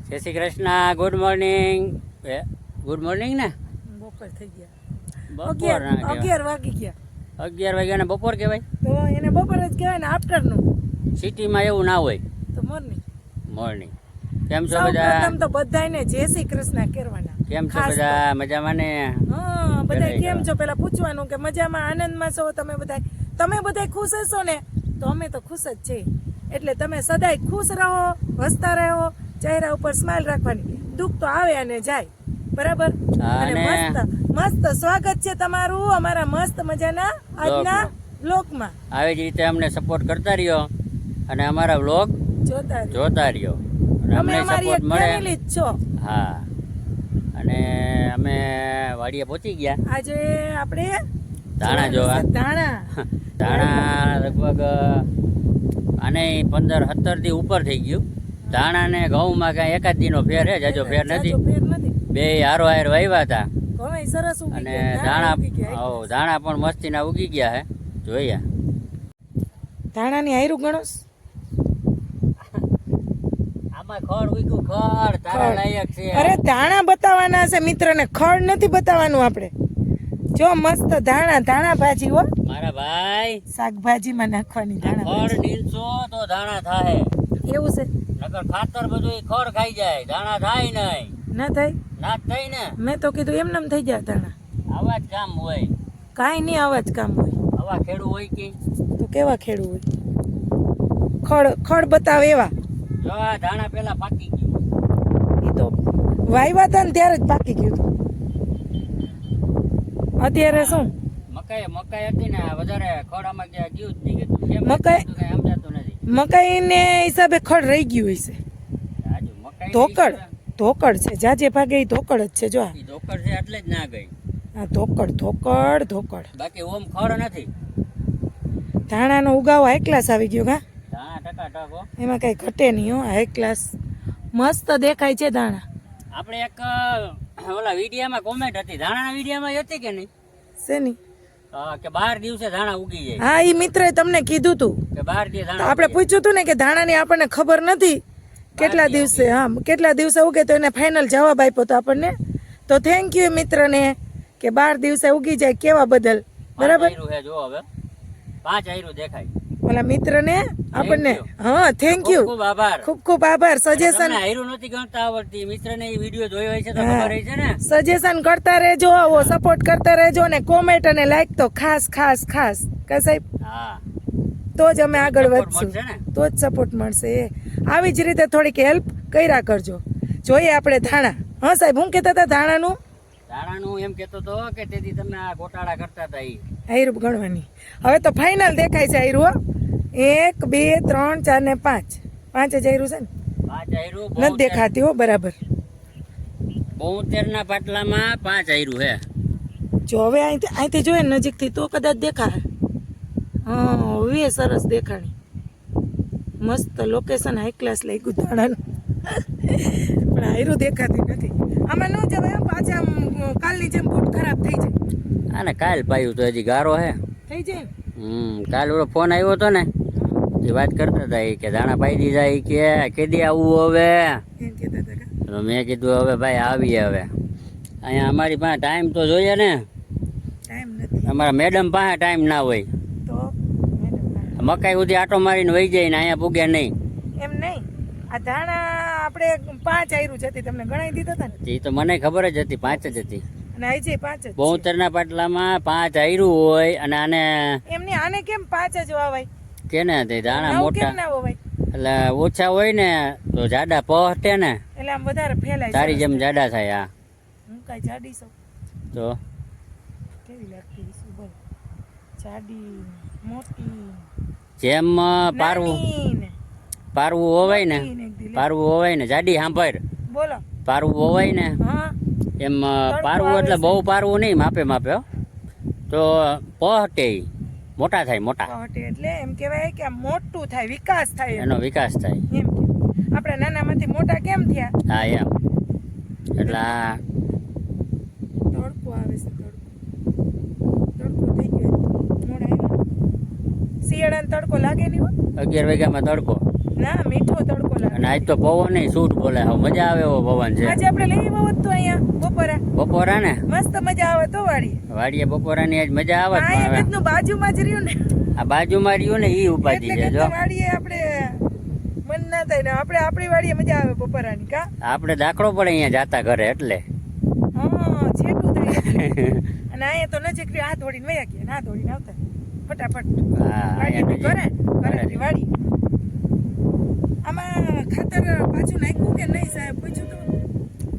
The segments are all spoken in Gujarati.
જય Shri Krishna. Good morning. Good morning ને બપોર થઈ ગયા. બપોર ના કહેવાય. 11 વાગી ગયા. 11 વાગ્યાને બપોર કહેવાય. તો એને બપોર જ કહેવાય ને, આફ્ટરનૂન સિટીમાં એવું ના હોય. તો મોર્નિંગ. મોર્નિંગ. કેમ છો સૌ બધા? પ્રથમ તો બધાને જય શ્રી કૃષ્ણ કહેવાના. કેમ છો ખાસ તો. બધા? મજામાં ને? હા, બધા બધાય કેમ કેવા? છો પેલા પૂછવાનું કે મજામાં, આનંદમાં છો તમે બધા. તમે બધા ખુશ હશો ને તો અમે તો ખુશ જ છીએ. એટલે તમે સદાય ખુશ રહો, હસતા રહો, ચહેરા ઉપર સ્માઈલ રાખવાની. દુઃખ તો આવે અને જાય, બરાબર? અને મસ્ત મસ્ત સ્વાગત છે તમારું અમારા મસ્ત મજાના આજના બ્લોગમાં. આવી જ રીતે અમને સપોર્ટ કરતા રહ્યો અને અમારા વ્લોગ જોતા રહ્યો અને તમે અમને અમારી સપોર્ટ એક મળે. ફેમિલી જ છો. હા, અને અમે વાડીએ પહોંચી ગયા. આજે આપણે ધાણા જોવા. ધાણા લગભગ આને 15-17 દી ઉપર થઈ ગયું. ધાણા ને ઘઉંમાં કાંઈ એકાદ દીનો ફેર છે, જાજો ફેર નથી. બે હારો હાર વાવ્યા હતા ઘઉં સરસ ઉગી અને ગયા, ધાણા ઉગી ગયા. ધાણા પણ મસ્તીના ઉગી ગયા હે. જોઈએ ધાણાની હાયરું ગણોસ. આમાં ખડ ઉગ્યું, ખડ તારા લાયક છે. અરે ધાણા બતાવવાના છે મિત્રને, ખડ નથી બતાવવાનું આપણે. જો મસ્ત ધાણા ભાજી હો મારા ભાઈ. શાકભાજીમાં નાખવાની ધાણા ખડ ભાજી. નીલશો તો ધાણા થાય. એવું છે? નકર ખાતર બધું ખડ ખાઈ જાય, ધાણા થાય નહીં. ના થાય? ના જ થાય ને. મેં તો કીધું એમને એમ થઈ જાય ધાણા. આવા જ કામ હોય. કાંઈ નહીં, આવા જ કામ હોય. આવા ખેડૂ હોય કે તો કેવા ખેડૂ હોય? ખડ બતાવે એવા. જો આ ધાણા પેલા પાકી ગયું. એ તો વાવ્યા હતા ને ત્યારે જ પાકી ગયું હતું. અત્યારે શું મકાઈ હતી ને વધારે ખડ આમાં ગયું જ નહીં. કેમ મકાઈ- કઈ સમજાતું નથી. મકાઈને હિસાબે ખડ રહી ગયું હશે. આજુ મકાઈ ધોકડ છે, જાજે ભાગે એ ધોકડ જ છે. જો આ ધોકડ છે એટલે જ ના ગઈ. ધોકડ. બાકી ઓમ ખડ નથી. ધાણાનો ઉગાવો હાઈ ક્લાસ આવી ગયો. હા, ધાણા ટકા એમાં કઈ ઘટે નહીં હો. હાઈ ક્લાસ મસ્ત દેખાય છે ધાણા. આપણે એક ઓલા વિડીયામાં કોમેન્ટ હતી, ધાણાના વિડીયામાં હતી કે નહીં? શેની? કે 12 દિવસે ધાણા ઉગી જાય. હા, એ મિત્રએ તમને કીધું તું. કે 12 દિવસ તો ધાણા આપણે પૂછ્યું હતું ને કે ધાણાની આપણને ખબર નથી કેટલા દિવસે. હા, કેટલા દિવસે ઉગે, તો એને ફાઇનલ જવાબ આપ્યો તો આપણને. તો થેન્ક યુ મિત્રને કે 12 દિવસે ઉગી જાય, કેવા બદલ. બરાબર? 5 છે. જો હવે 5 આયરું દેખાય. ઓલા મિત્રને આપણને હા થેન્ક યુ, ખૂબ આભાર. ખૂબ આભાર. સજેશન આયરું નથી ગણતા આવડતી. મિત્રને એ વિડીયો જોયો હોય છે તો ખબર હોય છે ને. સજેશન કરતા રહેજો, આવો સપોર્ટ કરતા રહેજો અને કોમેન્ટ અને લાઈક તો ખાસ કા સાહેબ, હા, તો જ અમે આગળ Support વધશું, મળશે ને. તો જ સપોર્ટ મળશે. આવી જ રીતે થોડીક હેલ્પ કર્યા કરજો. જોઈએ આપણે ધાણા. હા સાહેબ, હું કહેતા હતા ધાણાનું ધાણાનું એમ કહેતો હતો કે તેથી તમે આ ગોટાળા કરતા હતા ઈ. આયરું ગણવાની. હવે તો ફાઇનલ દેખાય છે આયરું. 1 2 3 4 ને 5 5 જ આયરું છે ને? 5 આયરું. નથી દેખાતી હો બરાબર. 72 ના પાટલામાં 5 આયરું હે. જો હવે અહીંથી જોઈએ નજીકથી તો કદાચ દેખાય. હા, હવે સરસ દેખાણી. મસ્ત લોકેશન હાઈ ક્લાસ લઈ ગયું ધાણાનું. પણ આયરું દેખાતી નથી. આમાં ન જવાય, પાછા કાલની જેમ બૂટ ખરાબ થઈ જાય. આને કાલ પાયું તો હજી ગારો હે. થઈ જાય ને? કાલ ઓલો ફોન આવ્યો હતો ને, એ વાત કરતા હતા ઈ કે ધાણા પાઈ દીધા. ઈ કે કેદી આવવું હવે? એમ કહેતા હતા કે તો મેં કીધું હવે ભાઈ આવીએ. હવે અહીંયા અમારી પાસે ટાઈમ તો જોઈએ ને. ટાઈમ નથી અમારા મેડમ પાસે ટાઈમ ના હોય. તો મેડમ મકાઈ સુધી આટો મારીને વહી જાય ને અહીંયા પૂગે નહીં. એમ નહીં. આ ધાણા આપણે 5 આયરું જતી તમને ગણાઈ દીધા હતા ને? એ તો મને ખબર જ હતી, 5 જ હતી. અને આઈ જાય 5 જ છે. 72 ના પાટલામાં 5 આયરું હોય અને આને એમને આને કેમ 5 જ વાવાય? કેને તે ધાણા નવ મોટા કેમ ના વાવાય? એટલે ઓછા હોય ને તો જાડા પહટે ને, એટલે આમ વધારે ફેલાય. તારી જેમ જાડા થાય. હા, હું કાંઈ જાડી છું? તો કેવી લાગતી છું બોલ? જાડી, મોટી, જેમ પારવું નાની ને હોવાય ને, મોટી ને એકદી લે. પારવું હોવાય ને, જાડી સાંભળ, બોલો. પારવું હોવાય ને હા, એમ પારવું એટલે બહુ પારવું નહીં, માપે હો. તો પહટે ઈ મોટા થાય, મોટા. કહટે એટલે એમ કહેવાય કે આમ મોટું થાય, વિકાસ થાય એનો વિકાસ થાય. એમ કે આપણે નાનામાંથી મોટા કેમ થયા? હા, એમ. એટલે આ તડકો આવે છે, તડકો થઈ ગયો. મોડા આવ્યો શિયાળાનો તડકો લાગે નહીં હો. 11 વાગ્યામાં તડકો. ના મીઠો તડકો લાગે. અને આજ તો પવન સૂટ બોલે હવે મજા આવે એવો પવન છે આજે આપણે લઈ આવ્યો હોત તો અહીંયા બપોરે બપોરા ને મસ્ત મજા આવે તો વાળી વાડીએ બપોરાની આજ મજા આવે જ અહીંયા પણ હવે બધું બાજુમાં જ રહ્યું ને આ બાજુમાં રહ્યું ને ઈ ઉપાધિ એટલે છે કે જો વાડીએ આપણે મન ના થાય ને આપણે આપણી વાડીએ મજા આવે બપોરાની કા આપણે દાખલો પડે અહીંયા જાતા ઘરે એટલે હા છેટું થાય અને અહીંયા તો નજીક રહ્યું હાથ દોડીને વયા ગયા હાથ દોડીને આવતા ફટાફટ હા વાડીએથી અહીંયા ઘરે ઘરેથી વાડી આમાં ખાતર પાછું નાખ્યું કે નહીં સાહેબ પૂછ્યું તો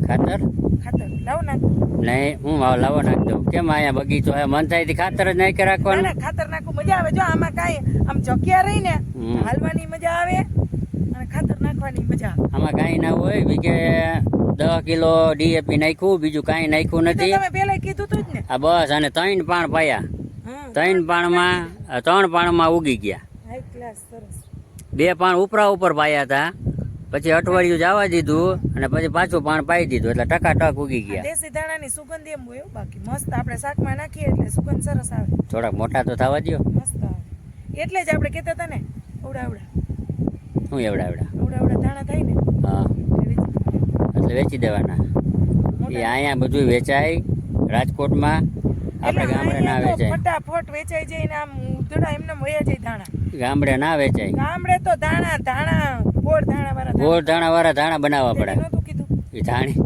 ખાતર ખાતર લાવો નાખું નહીં હું લાવો નાખ દઉં કેમ અહીંયા બગીચો હે મન થાય થી ખાતર જ નાખી ના રાખવાનું ના ખાતર નાખું મજા આવે જો આમાં કાંઈ આમ જગ્યા રહી ને હમ. હાલવાની મજા આવે અને ખાતર નાખવાની મજા આવે આમાં કાંઈ ના હોય વીઘે 10 કિલો ડીએપી નાખ્યું બીજું કાંઈ નાખ્યું તો નથી તમે પહેલા કીધું તું જ ને આ બસ અને 3 પાણ પાયા હા 3 પાણમાં ઉગી ગયા હાઈ ક્લાસ સરસ 2 પાણ ઉપરા ઉપર પાયા હતા પછી અઠવાડિયું જવા દીધું અને પછી પાછું પાણ પાઈ દીધું એટલે ટકાટક ઉગી ગયા દેશી ધાણાની સુગંધ એમ હોય હો, બાકી મસ્ત આપણે શાકમાં નાખીએ એટલે સુગંધ સરસ આવે થોડાક મોટા તો થવા દ્યો મસ્ત આવે એટલે જ આપણે કહેતા હતા ને અવડા શું એવડા ધાણા થાય ને હા એટલે વેચી દેવાના એ અહીંયા બધું વેચાય રાજકોટમાં આપણે ગામડે ના વેચાય ફટાફટ વેચાઈ જાય ને આમ ઉધડા એમને વયા જાય ધાણા ગામડે ના વેચાય ગામડે તો ધાણા ગોળ ધાણા વાળા ગોળ ધાણા વાળા ધાણા બનાવવા પડે નહોતું કીધું એ ધાણી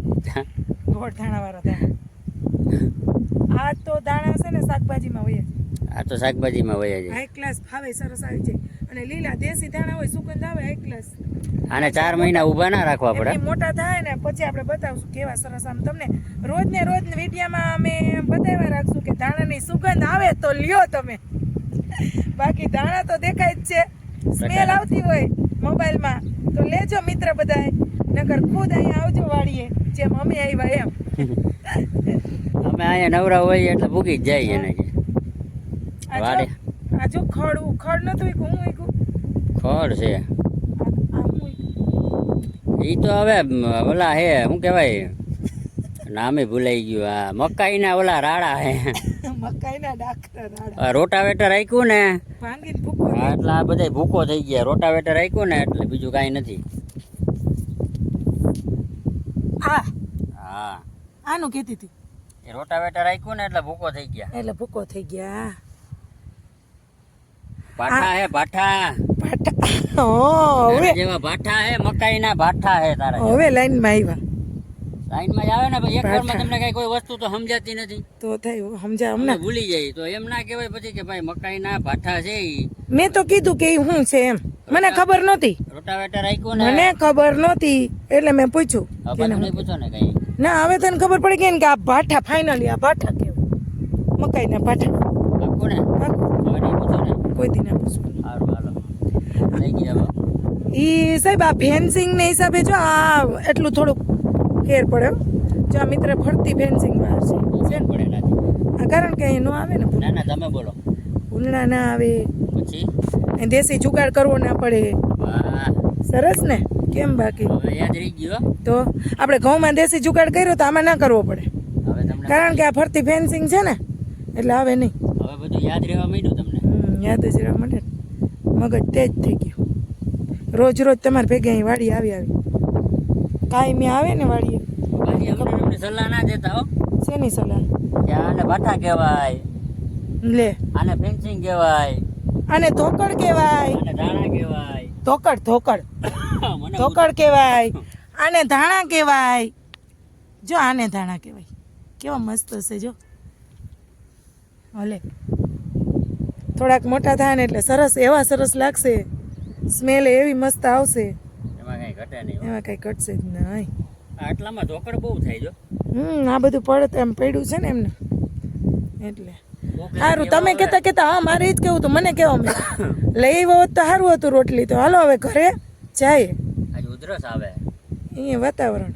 ગોળ ધાણા વાળા ધાણા આ તો ધાણા છે ને શાકભાજીમાં વયા જાય આ તો શાકભાજીમાં વયા જાય હાઈ ક્લાસ ભાવે સરસ આવી જાય અને લીલા દેશી ધાણા હોય સુગંધ આવે હાઈ ક્લાસ આને 4 મહિના ઊભા ના રાખવા પડે એમની મોટા થાય ને પછી આપણે બતાવશું કેવા સરસ આમ તમને રોજ ને વિડીયામાં અમે બતાવ્યા રાખશું કે ધાણાની સુગંધ આવે તો લ્યો તમે બાકી ધાણા તો દેખાય જ છે સ્મેલ આવતી હોય મોબાઈલમાં તો લેજો મિત્ર બધાય નકર ખુદ અહીંયા આવજો વાડીએ જેમ અમે આવ્યા એમ અમે અહીંયા નવરા હોઈએ એટલે ભૂગી જ જાય એને કે વાડે આ જો ખડ નતું હું ખડ છે આ હું ઈ તો હવે ઓલા હે શું કહેવાય નામે ભૂલાઈ ગયું આ મકાઈના ઓલા રાડા હે મકાઈના ડાકરા રાડા રોટાવેટર રાખ્યું ને ભાંગીને ફૂકો હા, એટલે આ બધા ભૂકો થઈ ગયા રોટાવેટર રાખ્યું ને એટલે બીજું કાંઈ નથી હા હા આનું કહેતી હતી એ રોટાવેટર રાખ્યું ને એટલે ભૂકો થઈ ગયા એટલે ભૂકો થઈ ગયા ભાઠા હે ભાઠા પાટા હો તારા હવે જેવા ભાઠા હે મકાઈના ભાઠા હે તારા હવે લાઈનમાં આવ્યા લાઈનમાં જ આવે ને ભાઈ એક વારમાં તમને કઈ કોઈ વસ્તુ તો સમજાતી નથી તો થયું સમજા અમને હમણાં ભૂલી જાય તો એમ ના કહેવાય પછી કે ભાઈ મકાઈના ભાઠા છે ઈ મેં તો કીધું કે ઈ શું છે એમ મને ખબર નહોતી રોટાવેટર રાખ્યું ને મને ખબર નહોતી એટલે મેં પૂછ્યું હવે કે પાછું નહીં પૂછો ને કઈ ના હવે તને ખબર પડી ગઈ ને કે આ ભાઠા ફાઇનલી આ ભાઠા કેવાય મકાઈના ભાઠા પાક્કું ને પાકું. હવે નહીં પૂછો ને કોઈ દી ના પૂછવું સારું હાલો થઈ ગયા હવે. ઈ સાહેબ આ ફેન્સિંગ ને હિસાબે જો આ એટલું થોડુંક ફેર પડે હો. જો આ મિત્ર ફરતી ફેન્સિંગ બહાર છે ફેર પડે નથી આ કારણ કે અહીં નો આવે ને ના ના તમે બોલો ભૂલણા ના આવે પછી અહીં દેશી જુગાડ કરવો ના પડે વાહ સરસ ને કેમ બાકી હવે યાદ રહી ગયો હો. તો આપણે ઘઉંમાં દેશી જુગાડ કર્યો તો આમાં ના કરવો પડે હવે તમને કારણ કે આ ફરતી ફેન્સિંગ છે ને એટલે આવે નહીં હવે બધું યાદ રહેવા માંડ્યું તમને યાદ જ રહેવા માંડે ને. મગજ તેજ થઈ ગયું રોજ રોજ તમારે ભેગે અહીં વાડી આવી કાંઈ આવે ને વાડીએ બાકી અમને તમને સલાહ ના દેતા હો શેની સલાહ કે આને ભાઠા કહેવાય લે આને ફેન્સિંગ કહેવાય આને ધોકડ કહેવાય આને ધાણા કહેવાય ધોકડ મને ધોકડ કહેવાય આને ધાણા કહેવાય જો આને ધાણા કહેવાય કેવા મસ્ત હશે જો ભલે થોડાક મોટા થાય ને એટલે સરસ એવા સરસ લાગશે સ્મેલ એવી મસ્ત આવશે એમાં કઈ ઘટે નહીં હો. એમાં કઈ ઘટશે જ નહીં આટલામાં ધોકડ બહુ થાય જો આ બધું પડત એમ પડ્યું છે ને એમને એટલે કોક સારું તમે કહેતા હા મારે જ કેવું હતું મને કેવો મેં લઈ આવ્યો હોત તો સારું હતું રોટલી તો હાલો હવે ઘરે જાય આજે ઉધરસ આવે અહીંયા વાતાવરણ